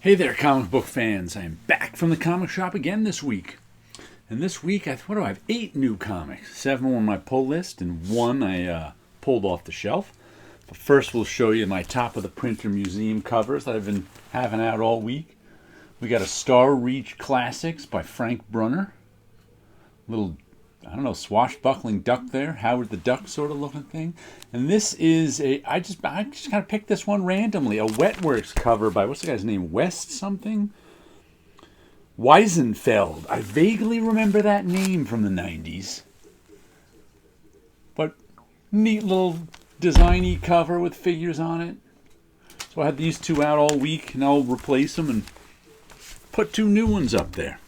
Hey there, comic book fans. I am back from the comic shop again this week. And this week, what do I have? 8 new comics. 7 on my pull list, and 1 I pulled off the shelf. But first, we'll show you my top of the printer museum covers that I've been having out all week. We got a Star Reach Classics by Frank Brunner. Little, I don't know, swashbuckling duck there. Howard the Duck sort of looking thing. And this is I just kind of picked this one randomly. A Wetworks cover by, what's the guy's name? West something? Weisenfeld. I vaguely remember that name from the 90s. But neat little designy cover with figures on it. So I had these 2 out all week, and I'll replace them and put 2 new ones up there.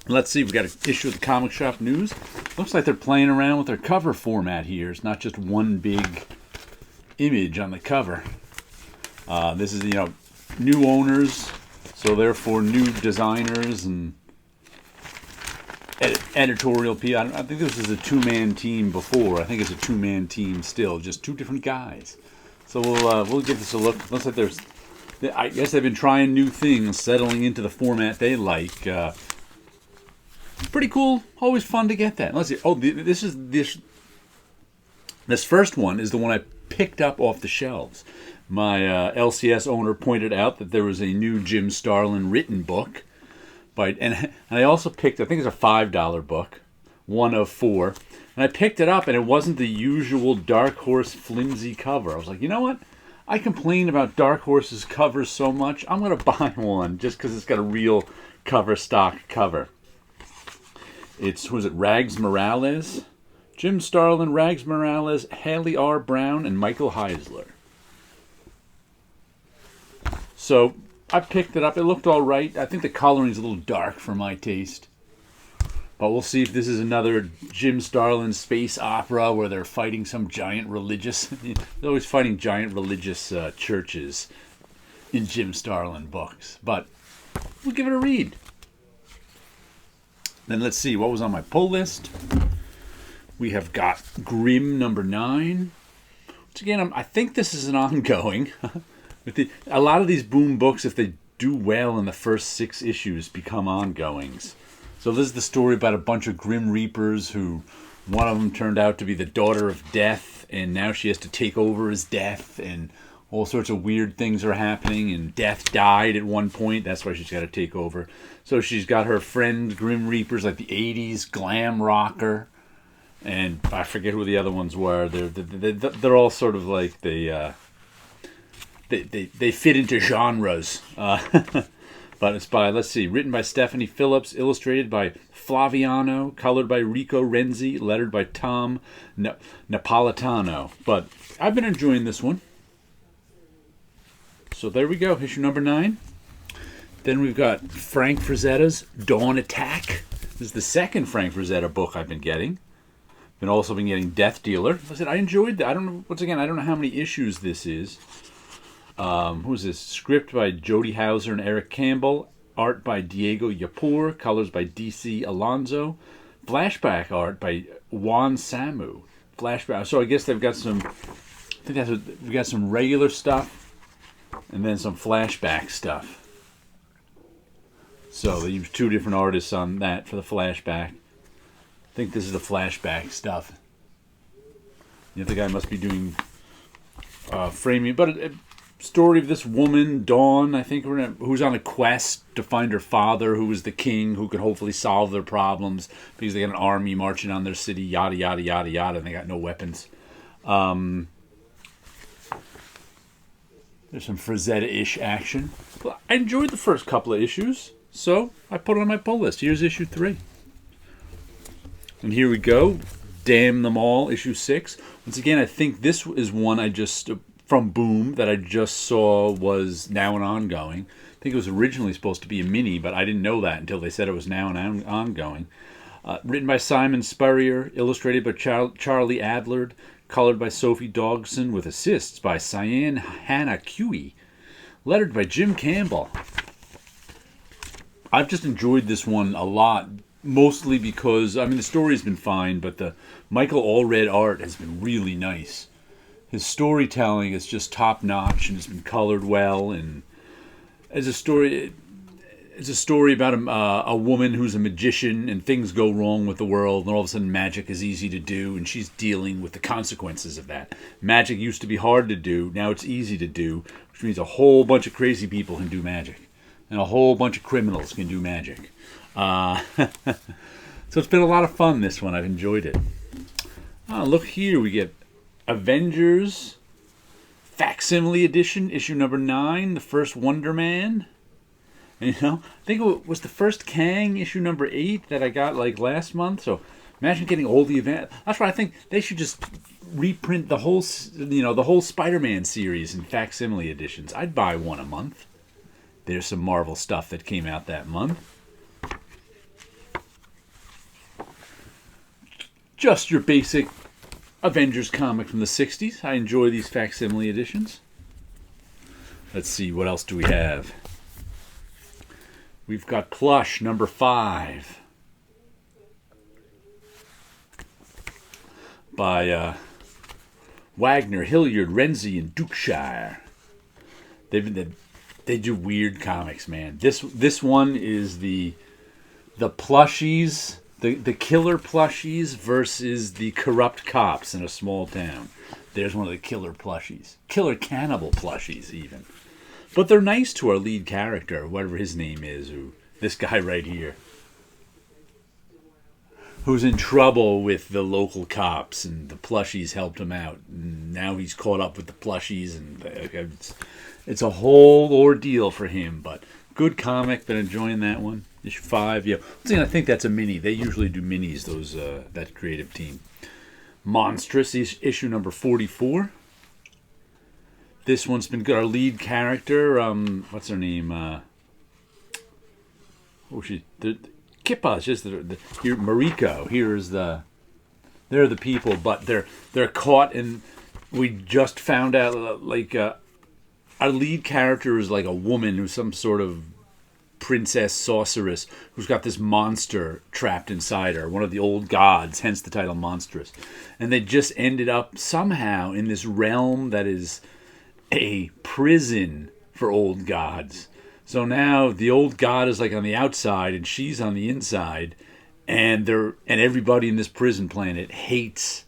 Let's see, we've got an issue of the Comic Shop News. Looks like they're playing around with their cover format here. It's not just one big image on the cover. This is, new owners, so therefore new designers and editorial people. I think this is a 2-man team before. I think it's a 2-man team still, just 2 different guys. So we'll give this a look. Looks like I guess they've been trying new things, settling into the format they like. Pretty cool. Always fun to get that. Let's see. Oh, this first one is the one I picked up off the shelves. My LCS owner pointed out that there was a new Jim Starlin written book, and I also picked, I think it's a $5 book, 1 of 4, and I picked it up, and it wasn't the usual Dark Horse flimsy cover. I was like, you know what? I complain about Dark Horse's covers so much. I'm going to buy one just because it's got a real cover stock cover. Was it Rags Morales? Jim Starlin, Rags Morales, Haley R. Brown, and Michael Heisler. So I picked it up. It looked all right. I think the coloring's a little dark for my taste. But we'll see if this is another Jim Starlin space opera where they're fighting some giant religious... They're always fighting giant religious churches in Jim Starlin books. But we'll give it a read. Then let's see what was on my pull list. We have got Grimm number 9. Which again, I think this is an ongoing. A lot of these Boom books, if they do well in the first 6 issues, become ongoings. So this is the story about a bunch of Grim Reapers who, one of them turned out to be the daughter of Death, and now she has to take over as Death, and all sorts of weird things are happening, and Death died at one point. That's why she's got to take over. So she's got her friend Grim Reapers, like the 80s glam rocker, and I forget who the other ones were. They're all sort of like they fit into genres. But it's by, let's see, written by Stephanie Phillips, illustrated by Flaviano, colored by Rico Renzi, lettered by Tom Napolitano. But I've been enjoying this one. So there we go, issue number 9. Then we've got Frank Frazetta's Dawn Attack. This is the second Frank Frazetta book I've been getting. Been also been getting Death Dealer. I enjoyed that. I don't know how many issues this is. Who is this? Script by Jody Hauser and Eric Campbell. Art by Diego Yapur. Colors by DC Alonso. Flashback art by Juan Samu. Flashback. So I guess they've got some. I think we've got some regular stuff. And then some flashback stuff. So they use 2 different artists on that for the flashback. I think this is the flashback stuff. The other guy must be doing framing. But a story of this woman, Dawn, I think, who's on a quest to find her father, who was the king, who could hopefully solve their problems because they got an army marching on their city, yada, yada, yada, yada, and they got no weapons. There's some Frazetta-ish action. Well, I enjoyed the first couple of issues, so I put it on my pull list. Here's issue 3. And here we go. Damn Them All, issue 6. Once again, I think this is one from Boom, that I just saw was now an ongoing. I think it was originally supposed to be a mini, but I didn't know that until they said it was now an ongoing. Written by Simon Spurrier, illustrated by Charlie Adlard, colored by Sophie Dogson, with assists by Cyan Hannah Cui, lettered by Jim Campbell. I've just enjoyed this one a lot, mostly because, the story's been fine, but the Michael Allred art has been really nice. His storytelling is just top-notch, and it's been colored well, and It's a story. It's a story about a woman who's a magician, and things go wrong with the world, and all of a sudden magic is easy to do, and she's dealing with the consequences of that. Magic used to be hard to do, now it's easy to do, which means a whole bunch of crazy people can do magic, and a whole bunch of criminals can do magic. So it's been a lot of fun, this one. I've enjoyed it. Look here, we get Avengers Facsimile Edition, issue number 9, the first Wonder Man. And, I think it was the first Kang, issue number 8, that I got like last month. So imagine getting all the event. That's why I think they should just reprint the whole, the whole Spider-Man series in facsimile editions. I'd buy one a month. There's some Marvel stuff that came out that month. Just your basic Avengers comic from the 60s. I enjoy these facsimile editions. Let's see, what else do we have? We've got Plush number 5 by Wagner, Hilliard, Renzi, and Dukeshire. They do weird comics, man. This one is the plushies, the killer plushies versus the corrupt cops in a small town. There's one of the killer plushies, killer cannibal plushies even. But they're nice to our lead character, whatever his name is, this guy right here, who's in trouble with the local cops, and the plushies helped him out. And now he's caught up with the plushies, and it's a whole ordeal for him. But good comic, been enjoying that one. Issue 5, yeah. I think that's a mini. They usually do minis, that creative team. Monstrous, issue number 44. This one's been good. Our lead character, what's her name? Kippa. It's just here, Mariko. They're the people, but they're caught, and we just found out our lead character is like a woman who's some sort of princess sorceress who's got this monster trapped inside her, one of the old gods, hence the title Monstrous. And they just ended up somehow in this realm that is a prison for old gods. So now the old god is like on the outside and she's on the inside, and everybody in this prison planet hates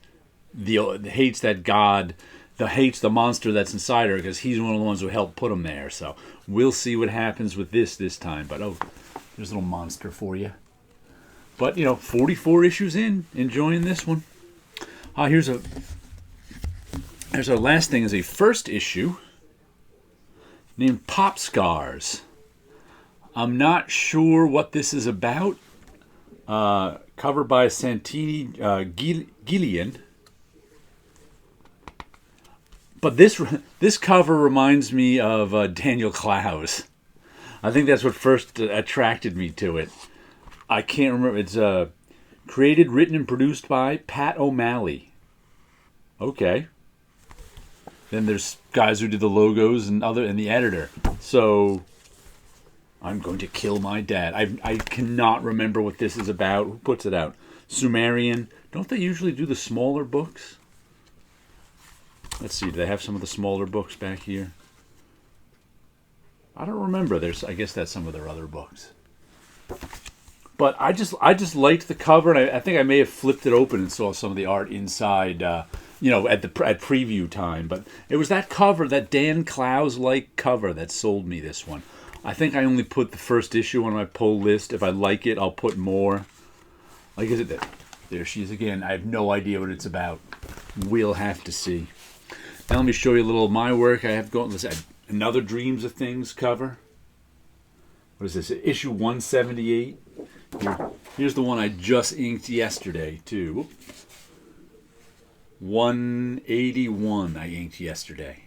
that god, hates the monster that's inside her, because he's one of the ones who helped put him there. So we'll see what happens with this time. But there's a little monster for you. But 44 issues in, enjoying this one. Here's our last thing, is a first issue named Pop Scars. I'm not sure what this is about. Covered by Santini Gillian. But this cover reminds me of Daniel Clowes. I think that's what first attracted me to it. I can't remember. It's created, written, and produced by Pat O'Malley. Okay. Then there's guys who did the logos and the editor. So I'm going to kill my dad. I cannot remember what this is about. Who puts it out? Sumerian. Don't they usually do the smaller books? Let's see. Do they have some of the smaller books back here? I don't remember. I guess that's some of their other books. But I just liked the cover, and I think I may have flipped it open and saw some of the art inside. At preview time. But it was that cover, that Dan Clowes-like cover, that sold me this one. I think I only put the first issue on my pull list. If I like it, I'll put more. Like, is it that? There she is again. I have no idea what it's about. We'll have to see. Now let me show you a little of my work. I have got another Dreams of Things cover. What is this? Issue 178. Here's the one I just inked yesterday, too. 181 I inked yesterday.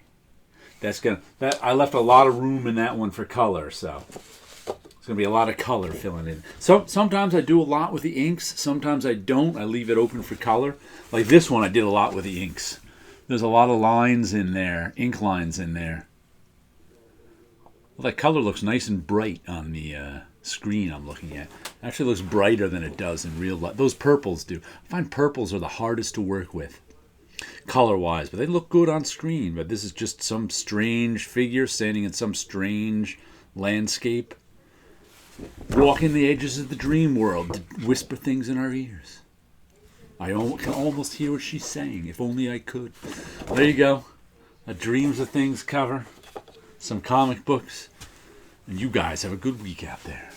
I left a lot of room in that one for color, so it's gonna be a lot of color filling in. So sometimes I do a lot with the inks, sometimes I don't. I leave it open for color. Like this one, I did a lot with the inks. There's a lot of lines in there, ink lines in there. Well, that color looks nice and bright on the screen I'm looking at. It actually looks brighter than it does in real life. Those purples do. I find purples are the hardest to work with, color-wise, but they look good on screen. But this is just some strange figure standing in some strange landscape, walking the edges of the dream world to whisper things in our ears. I can almost hear what she's saying. If only I could. There you go. A Dreams of Things cover. Some comic books. And you guys have a good week out there.